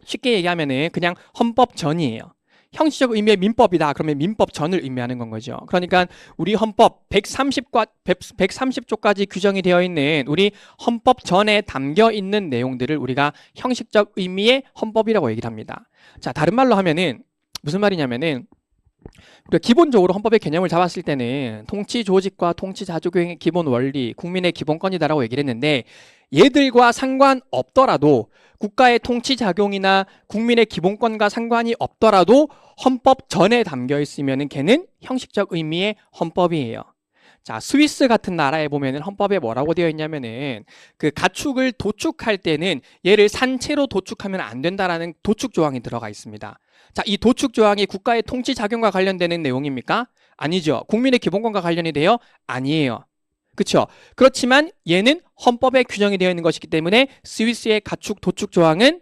쉽게 얘기하면은 그냥 헌법 전이에요. 형식적 의미의 민법이다. 그러면 민법 전을 의미하는 건 거죠. 그러니까 우리 헌법 130조까지 규정이 되어 있는 우리 헌법 전에 담겨 있는 내용들을 우리가 형식적 의미의 헌법이라고 얘기를 합니다. 자, 다른 말로 하면은 무슨 말이냐면은 우리가 기본적으로 헌법의 개념을 잡았을 때는 통치 조직과 통치 자주경의 기본 원리, 국민의 기본권이다라고 얘기를 했는데 얘들과 상관없더라도 국가의 통치 작용이나 국민의 기본권과 상관이 없더라도 헌법 전에 담겨 있으면 걔는 형식적 의미의 헌법이에요. 자, 스위스 같은 나라에 보면은 헌법에 뭐라고 되어 있냐면은 그 가축을 도축할 때는 얘를 산채로 도축하면 안 된다라는 도축 조항이 들어가 있습니다. 자, 이 도축 조항이 국가의 통치 작용과 관련되는 내용입니까? 아니죠. 국민의 기본권과 관련이 돼요? 아니에요. 그렇죠? 그렇지만 얘는 헌법에 규정이 되어 있는 것이기 때문에 스위스의 가축 도축 조항은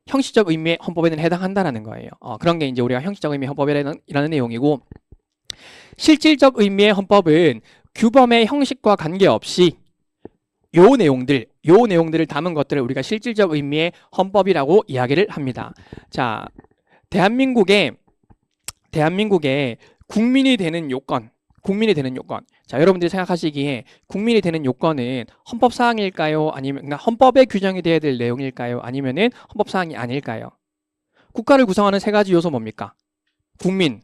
형식적 의미의 헌법에는 해당한다라는 거예요. 그런 게 이제 우리가 형식적 의미의 헌법이라는 내용이고, 실질적 의미의 헌법은 규범의 형식과 관계없이 요 내용들을 담은 것들을 우리가 실질적 의미의 헌법이라고 이야기를 합니다. 자, 대한민국의 국민이 되는 요건. 자, 여러분들이 생각하시기에 국민이 되는 요건은 헌법 사항일까요? 아니면 그러니까 헌법에 규정이 되어야 될 내용일까요? 아니면은 헌법 사항이 아닐까요? 국가를 구성하는 세 가지 요소 뭡니까? 국민,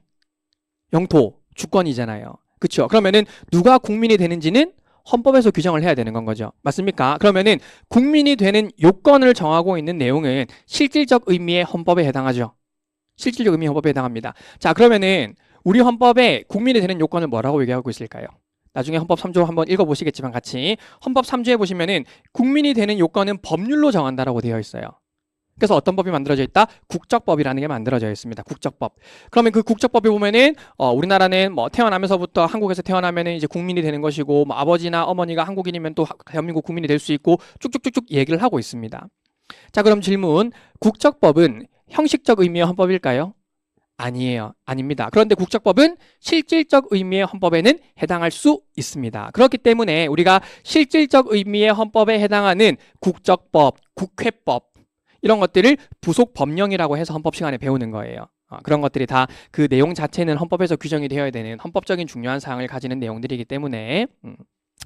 영토, 주권이잖아요. 그렇죠? 그러면은 누가 국민이 되는지는 헌법에서 규정을 해야 되는 건 거죠. 맞습니까? 그러면은 국민이 되는 요건을 정하고 있는 내용은 실질적 의미의 헌법에 해당하죠. 실질적 의미의 헌법에 해당합니다. 자, 그러면은 우리 헌법에 국민이 되는 요건을 뭐라고 얘기하고 있을까요? 나중에 헌법 3조 한번 읽어보시겠지만 같이 헌법 3조에 보시면은 국민이 되는 요건은 법률로 정한다라고 되어 있어요. 그래서 어떤 법이 만들어져 있다? 국적법이라는 게 만들어져 있습니다. 국적법. 그러면 그 국적법에 보면은 우리나라는 뭐 태어나면서부터 한국에서 태어나면은 이제 국민이 되는 것이고, 뭐 아버지나 어머니가 한국인이면 또 대한민국 국민이 될 수 있고 쭉쭉쭉쭉 얘기를 하고 있습니다. 자, 그럼 질문. 국적법은 형식적 의미의 헌법일까요? 아니에요. 아닙니다. 그런데 국적법은 실질적 의미의 헌법에는 해당할 수 있습니다. 그렇기 때문에 우리가 실질적 의미의 헌법에 해당하는 국적법, 국회법 이런 것들을 부속 법령이라고 해서 헌법 시간에 배우는 거예요. 그런 것들이 다 그 내용 자체는 헌법에서 규정이 되어야 되는 헌법적인 중요한 사항을 가지는 내용들이기 때문에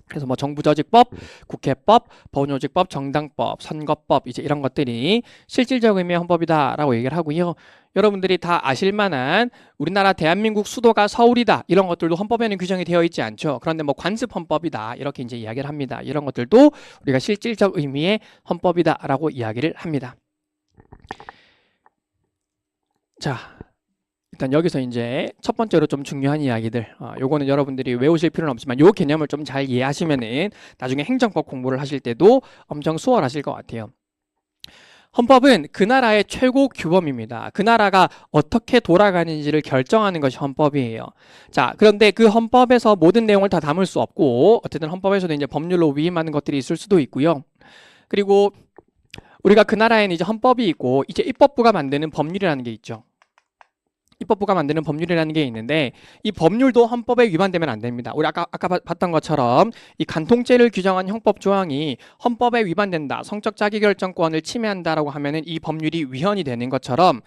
그래서 뭐 정부조직법, 국회법, 법원조직법, 정당법, 선거법 이제 이런 것들이 실질적 의미의 헌법이다라고 얘기를 하고요. 여러분들이 다 아실 만한 우리나라 대한민국 수도가 서울이다 이런 것들도 헌법에는 규정이 되어 있지 않죠. 그런데 뭐 관습헌법이다 이렇게 이제 이야기를 합니다. 이런 것들도 우리가 실질적 의미의 헌법이다라고 이야기를 합니다. 자, 일단 여기서 이제 첫 번째로 좀 중요한 이야기들, 요거는 여러분들이 외우실 필요는 없지만 요 개념을 좀 잘 이해하시면은 나중에 행정법 공부를 하실 때도 엄청 수월하실 것 같아요. 헌법은 그 나라의 최고 규범입니다. 그 나라가 어떻게 돌아가는지를 결정하는 것이 헌법이에요. 자, 그런데 그 헌법에서 모든 내용을 다 담을 수 없고, 어쨌든 헌법에서도 이제 법률로 위임하는 것들이 있을 수도 있고요. 그리고 우리가 그 나라에는 이제 헌법이 있고, 이제 입법부가 만드는 법률이라는 게 있죠. 입법부가 만드는 법률이라는 게 있는데 이 법률도 헌법에 위반되면 안 됩니다. 우리 아까 봤던 것처럼 이 간통죄를 규정한 형법 조항이 헌법에 위반된다, 성적 자기결정권을 침해한다라고 하면은 이 법률이 위헌이 되는 것처럼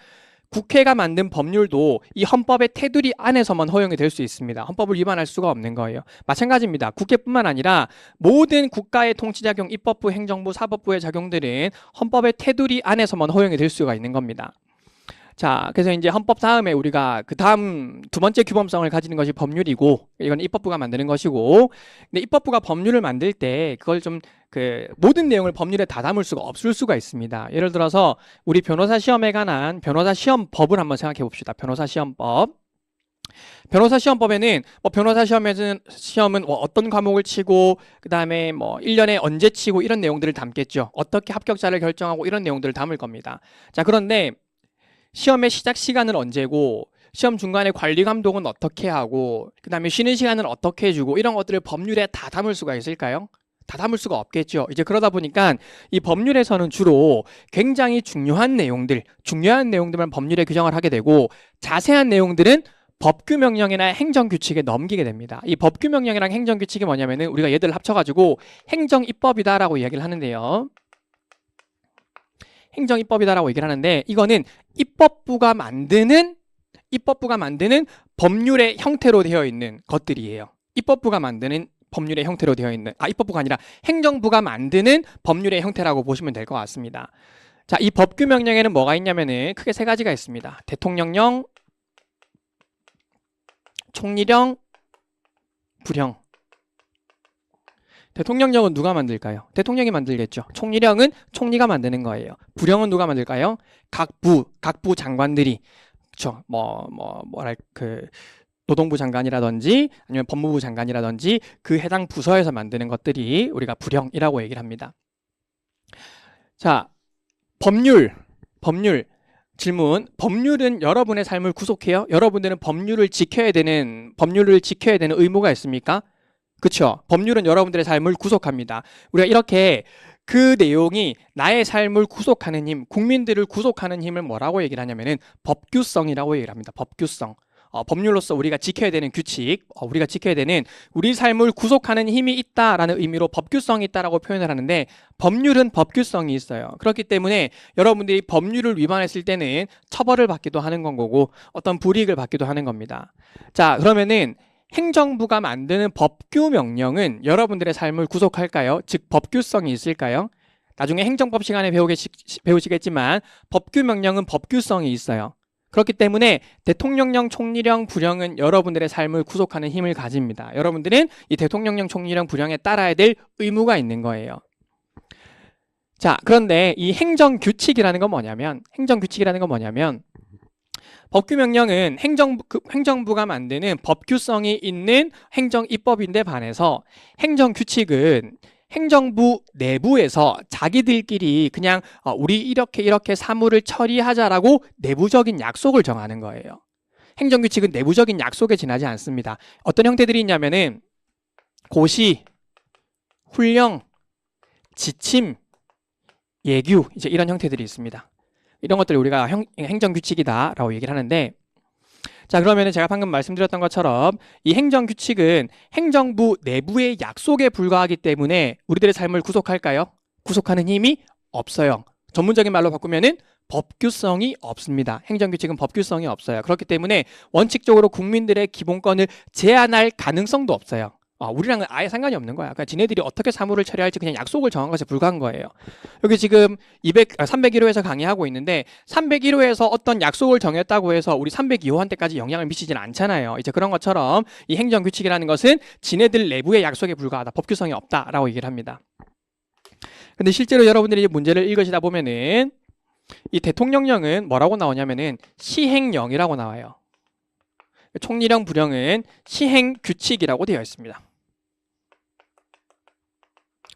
국회가 만든 법률도 이 헌법의 테두리 안에서만 허용이 될 수 있습니다. 헌법을 위반할 수가 없는 거예요. 마찬가지입니다. 국회뿐만 아니라 모든 국가의 통치작용, 입법부, 행정부, 사법부의 작용들은 헌법의 테두리 안에서만 허용이 될 수가 있는 겁니다. 자, 그래서 이제 헌법 다음에 우리가 그 다음 두 번째 규범성을 가지는 것이 법률이고, 이건 입법부가 만드는 것이고, 근데 입법부가 법률을 만들 때 그걸 좀 그 모든 내용을 법률에 다 담을 수가 없을 수가 있습니다. 예를 들어서 우리 변호사 시험에 관한 변호사 시험법을 한번 생각해 봅시다. 변호사 시험법. 변호사 시험법에는 뭐 변호사 시험은 뭐 어떤 과목을 치고 그다음에 뭐 1년에 언제 치고 이런 내용들을 담겠죠. 어떻게 합격자를 결정하고 이런 내용들을 담을 겁니다. 자, 그런데 시험의 시작 시간은 언제고, 시험 중간에 관리 감독은 어떻게 하고, 그 다음에 쉬는 시간은 어떻게 해주고, 이런 것들을 법률에 다 담을 수가 있을까요? 다 담을 수가 없겠죠. 이제 그러다 보니까 이 법률에서는 주로 굉장히 중요한 내용들만 법률에 규정을 하게 되고, 자세한 내용들은 법규명령이나 행정규칙에 넘기게 됩니다. 이 법규명령이랑 행정규칙이 뭐냐면은 우리가 얘들을 합쳐가지고 행정입법이다라고 이야기를 하는데요. 행정입법이다라고 얘기를 하는데, 이거는 입법부가 만드는 법률의 형태로 되어 있는 것들이에요. 입법부가 만드는 법률의 형태로 되어 있는, 입법부가 아니라 행정부가 만드는 법률의 형태라고 보시면 될 것 같습니다. 자, 이 법규명령에는 뭐가 있냐면은 크게 세 가지가 있습니다. 대통령령, 총리령, 불령. 대통령령은 누가 만들까요? 대통령이 만들겠죠. 총리령은 총리가 만드는 거예요. 불령은 누가 만들까요? 각부 장관들이, 그렇죠. 노동부 장관이라든지 아니면 법무부 장관이라든지 그 해당 부서에서 만드는 것들이 우리가 불령이라고 얘기를 합니다. 자, 법률 질문. 법률은 여러분의 삶을 구속해요? 여러분들은 법률을 지켜야 되는 의무가 있습니까? 그쵸? 법률은 여러분들의 삶을 구속합니다. 우리가 이렇게 그 내용이 나의 삶을 구속하는 힘, 국민들을 구속하는 힘을 뭐라고 얘기를 하냐면은 법규성이라고 얘기를 합니다. 법규성. 법률로서 우리가 지켜야 되는 규칙, 우리가 지켜야 되는 우리 삶을 구속하는 힘이 있다라는 의미로 법규성이 있다라고 표현을 하는데 법률은 법규성이 있어요. 그렇기 때문에 여러분들이 법률을 위반했을 때는 처벌을 받기도 하는 건 거고 어떤 불이익을 받기도 하는 겁니다. 자, 그러면은 행정부가 만드는 법규 명령은 여러분들의 삶을 구속할까요? 즉 법규성이 있을까요? 나중에 행정법 시간에 배우시겠지만 법규 명령은 법규성이 있어요. 그렇기 때문에 대통령령, 총리령, 부령은 여러분들의 삶을 구속하는 힘을 가집니다. 여러분들은 이 대통령령, 총리령, 부령에 따라야 될 의무가 있는 거예요. 자, 그런데 이 행정규칙이라는 건 뭐냐면 법규명령은 행정부가 만드는 법규성이 있는 행정입법인데 반해서 행정규칙은 행정부 내부에서 자기들끼리 그냥 우리 이렇게 사무를 처리하자라고 내부적인 약속을 정하는 거예요. 행정규칙은 내부적인 약속에 지나지 않습니다. 어떤 형태들이 있냐면은 고시, 훈령, 지침, 예규 이제 이런 형태들이 있습니다. 이런 것들을 우리가 행정규칙이다라고 얘기를 하는데 자 그러면 제가 방금 말씀드렸던 것처럼 이 행정규칙은 행정부 내부의 약속에 불과하기 때문에 우리들의 삶을 구속할까요? 구속하는 힘이 없어요. 전문적인 말로 바꾸면은 법규성이 없습니다. 행정규칙은 법규성이 없어요. 그렇기 때문에 원칙적으로 국민들의 기본권을 제한할 가능성도 없어요. 우리랑은 아예 상관이 없는 거야. 그러니까 지네들이 어떻게 사무를 처리할지 그냥 약속을 정한 것에 불과한 거예요. 여기 지금 301호에서 강의하고 있는데 301호에서 어떤 약속을 정했다고 해서 우리 302호한테까지 영향을 미치지는 않잖아요. 이제 그런 것처럼 이 행정규칙이라는 것은 지네들 내부의 약속에 불과하다. 법규성이 없다라고 얘기를 합니다. 근데 실제로 여러분들이 문제를 읽으시다 보면은 이 대통령령은 뭐라고 나오냐면은 시행령이라고 나와요. 총리령, 부령은 시행규칙이라고 되어 있습니다.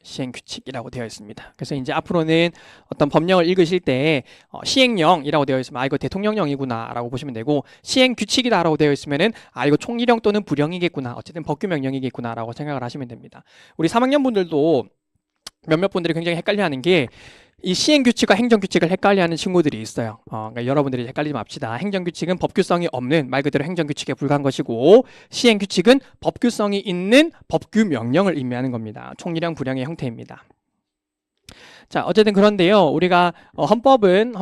시행규칙이라고 되어 있습니다. 그래서 이제 앞으로는 어떤 법령을 읽으실 때 시행령이라고 되어 있으면 이거 대통령령이구나 라고 보시면 되고 시행규칙이다 라고 되어 있으면은 이거 총리령 또는 부령이겠구나 어쨌든 법규명령이겠구나 라고 생각을 하시면 됩니다. 우리 3학년 분들도 몇몇 분들이 굉장히 헷갈려하는 게 이 시행규칙과 행정규칙을 헷갈려하는 친구들이 있어요. 그러니까 여러분들이 헷갈리지 맙시다. 행정규칙은 법규성이 없는 말 그대로 행정규칙에 불과한 것이고 시행규칙은 법규성이 있는 법규명령을 의미하는 겁니다. 총리령, 부령의 형태입니다. 자, 어쨌든 그런데요. 우리가 헌법은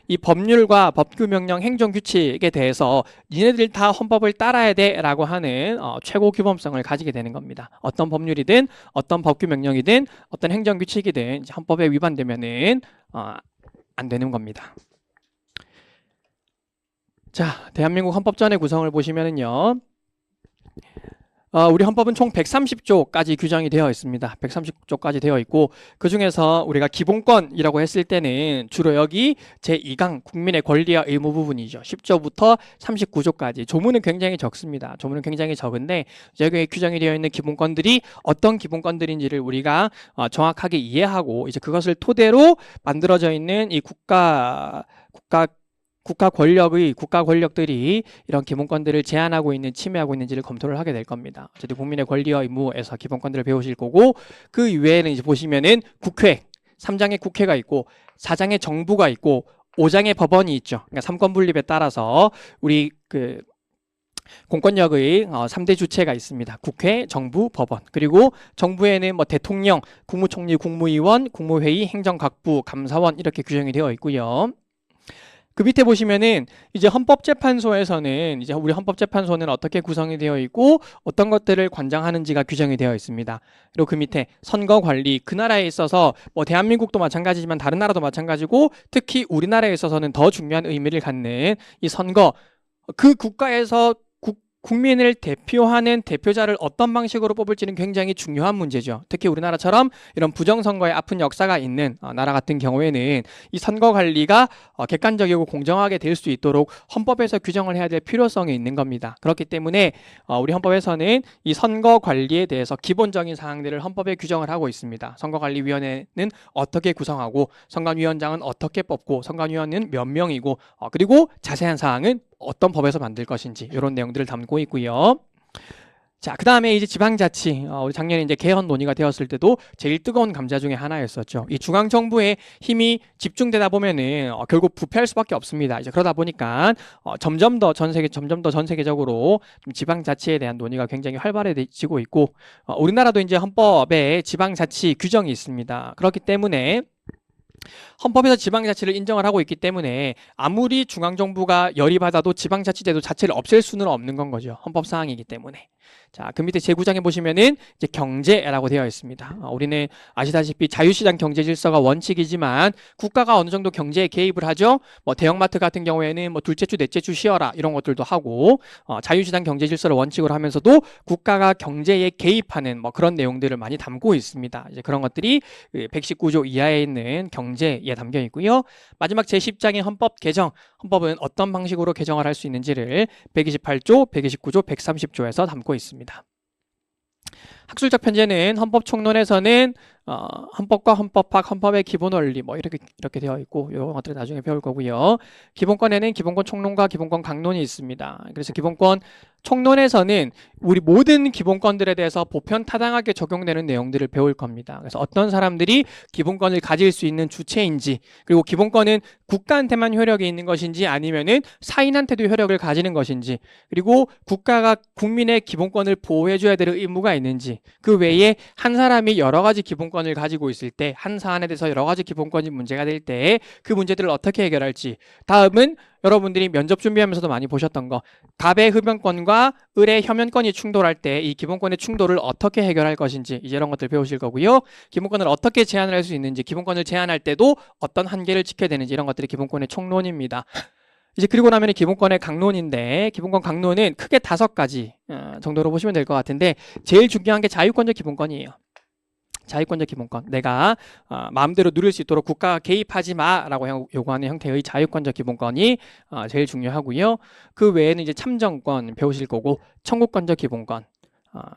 이 법률과 법규명령, 행정규칙에 대해서 니네들 다 헌법을 따라야 돼라고 하는 최고 규범성을 가지게 되는 겁니다. 어떤 법률이든 어떤 법규명령이든 어떤 행정규칙이든 헌법에 위반되면은 안 되는 겁니다. 자, 대한민국 헌법전의 구성을 보시면은요. 우리 헌법은 총 130조까지 규정이 되어 있습니다. 130조까지 되어 있고 그 중에서 우리가 기본권이라고 했을 때는 주로 여기 제2강 국민의 권리와 의무 부분이죠. 10조부터 39조까지 조문은 굉장히 적습니다. 조문은 굉장히 적은데 여기에 규정이 되어 있는 기본권들이 어떤 기본권들인지를 우리가 정확하게 이해하고 이제 그것을 토대로 만들어져 있는 이 국가 권력들이 이런 기본권들을 제한하고 있는, 침해하고 있는지를 검토를 하게 될 겁니다. 어쨌든 국민의 권리와 의무에서 기본권들을 배우실 거고 그 이외에는 이제 보시면은 국회, 3장의 국회가 있고 4장의 정부가 있고 5장의 법원이 있죠. 그러니까 3권 분립에 따라서 우리 공권력의 3대 주체가 있습니다. 국회, 정부, 법원. 그리고 정부에는 뭐 대통령, 국무총리, 국무위원, 국무회의, 행정각부, 감사원 이렇게 규정이 되어 있고요. 그 밑에 보시면은 이제 헌법재판소에서는 이제 우리 헌법재판소는 어떻게 구성이 되어 있고 어떤 것들을 관장하는지가 규정이 되어 있습니다. 그리고 그 밑에 선거관리, 그 나라에 있어서 뭐 대한민국도 마찬가지지만 다른 나라도 마찬가지고 특히 우리나라에 있어서는 더 중요한 의미를 갖는 이 선거, 그 국가에서 국민을 대표하는 대표자를 어떤 방식으로 뽑을지는 굉장히 중요한 문제죠. 특히 우리나라처럼 이런 부정선거에 아픈 역사가 있는 나라 같은 경우에는 이 선거 관리가 객관적이고 공정하게 될 수 있도록 헌법에서 규정을 해야 될 필요성이 있는 겁니다. 그렇기 때문에 우리 헌법에서는 이 선거 관리에 대해서 기본적인 사항들을 헌법에 규정을 하고 있습니다. 선거관리위원회는 어떻게 구성하고 선관위원장은 어떻게 뽑고 선관위원은 몇 명이고 그리고 자세한 사항은 어떤 법에서 만들 것인지 이런 내용들을 담고 있고요. 자, 그 다음에 이제 지방자치, 우리 작년에 이제 개헌 논의가 되었을 때도 제일 뜨거운 감자 중에 하나였었죠. 이 중앙정부의 힘이 집중되다 보면은 결국 부패할 수밖에 없습니다. 이제 그러다 보니까 점점 더 전 세계적으로 좀 지방자치에 대한 논의가 굉장히 활발해지고 있고, 우리나라도 이제 헌법에 지방자치 규정이 있습니다. 그렇기 때문에 헌법에서 지방자치를 인정을 하고 있기 때문에 아무리 중앙정부가 열이 받아도 지방자치제도 자체를 없앨 수는 없는 건 거죠. 헌법 사항이기 때문에. 자, 그 밑에 제9장에 보시면은 이제 경제라고 되어 있습니다. 우리는 아시다시피 자유시장 경제 질서가 원칙이지만 국가가 어느 정도 경제에 개입을 하죠. 뭐 대형마트 같은 경우에는 뭐 둘째 주, 넷째 주 쉬어라 이런 것들도 하고, 자유시장 경제 질서를 원칙으로 하면서도 국가가 경제에 개입하는 뭐 그런 내용들을 많이 담고 있습니다. 이제 그런 것들이 119조 이하에 있는 경제에 담겨 있고요. 마지막 제10장의 헌법 개정, 헌법은 어떤 방식으로 개정을 할 수 있는지를 128조, 129조, 130조에서 담고 있습니다. 학술적 편제는 헌법 총론에서는 헌법과 헌법학, 헌법의 기본 원리 뭐 이렇게 되어 있고 이런 것들을 나중에 배울 거고요. 기본권에는 기본권 총론과 기본권 강론이 있습니다. 그래서 기본권 총론에서는 우리 모든 기본권들에 대해서 보편타당하게 적용되는 내용들을 배울 겁니다. 그래서 어떤 사람들이 기본권을 가질 수 있는 주체인지, 그리고 기본권은 국가한테만 효력이 있는 것인지 아니면은 사인한테도 효력을 가지는 것인지, 그리고 국가가 국민의 기본권을 보호해줘야 될 의무가 있는지, 그 외에 한 사람이 여러 가지 기본권을 가지고 있을 때, 한 사안에 대해서 여러 가지 기본권이 문제가 될 때 그 문제들을 어떻게 해결할지. 다음은 여러분들이 면접 준비하면서도 많이 보셨던 거, 갑의 흡연권과 을의 혐연권이 충돌할 때 이 기본권의 충돌을 어떻게 해결할 것인지, 이제 이런 것들 배우실 거고요. 기본권을 어떻게 제한을 할 수 있는지, 기본권을 제한할 때도 어떤 한계를 지켜야 되는지, 이런 것들이 기본권의 총론입니다. 이제 그리고 나면 기본권의 강론인데, 기본권 강론은 크게 5가지 정도로 보시면 될 것 같은데, 제일 중요한 게 자유권적 기본권이에요. 자유권적 기본권, 내가 마음대로 누릴 수 있도록 국가가 개입하지 마라고 요구하는 형태의 자유권적 기본권이 제일 중요하고요. 그 외에는 이제 참정권 배우실 거고, 청구권적 기본권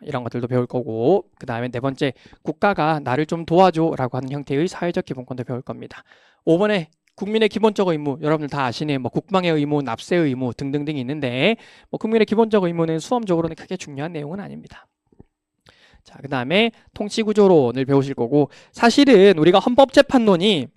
이런 것들도 배울 거고, 그 다음에 4번째, 국가가 나를 좀 도와줘라고 하는 형태의 사회적 기본권도 배울 겁니다. 5번에 국민의 기본적 의무, 여러분들 다 아시는 뭐 국방의 의무, 납세의 의무 등등등이 있는데, 뭐 국민의 기본적 의무는 수험적으로는 크게 중요한 내용은 아닙니다. 자, 그 다음에 통치구조론을 배우실 거고, 사실은 우리가 헌법재판론이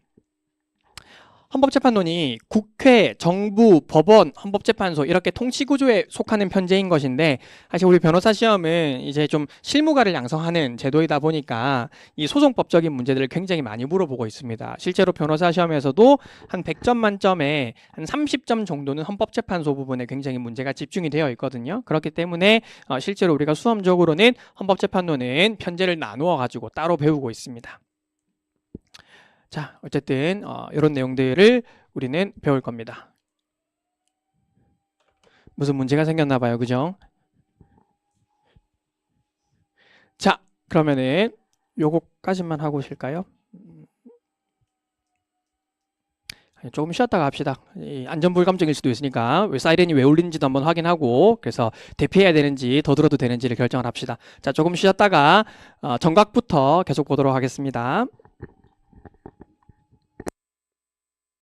국회, 정부, 법원, 헌법재판소 이렇게 통치구조에 속하는 편제인 것인데, 사실 우리 변호사 시험은 이제 좀 실무가를 양성하는 제도이다 보니까 이 소송법적인 문제들을 굉장히 많이 물어보고 있습니다. 실제로 변호사 시험에서도 한 100점 만점에 한 30점 정도는 헌법재판소 부분에 굉장히 문제가 집중이 되어 있거든요. 그렇기 때문에 실제로 우리가 수험적으로는 헌법재판론은 편제를 나누어 가지고 따로 배우고 있습니다. 자, 어쨌든 이런 내용들을 우리는 배울 겁니다. 무슨 문제가 생겼나 봐요, 그죠? 자, 그러면은 요거까지만 하고 오실까요? 조금 쉬었다가 합시다. 안전불감증일 수도 있으니까 왜 사이렌이 왜 울리는지도 한번 확인하고, 그래서 대피해야 되는지 더 들어도 되는지를 결정을 합시다. 자, 조금 쉬었다가 정각부터 계속 보도록 하겠습니다.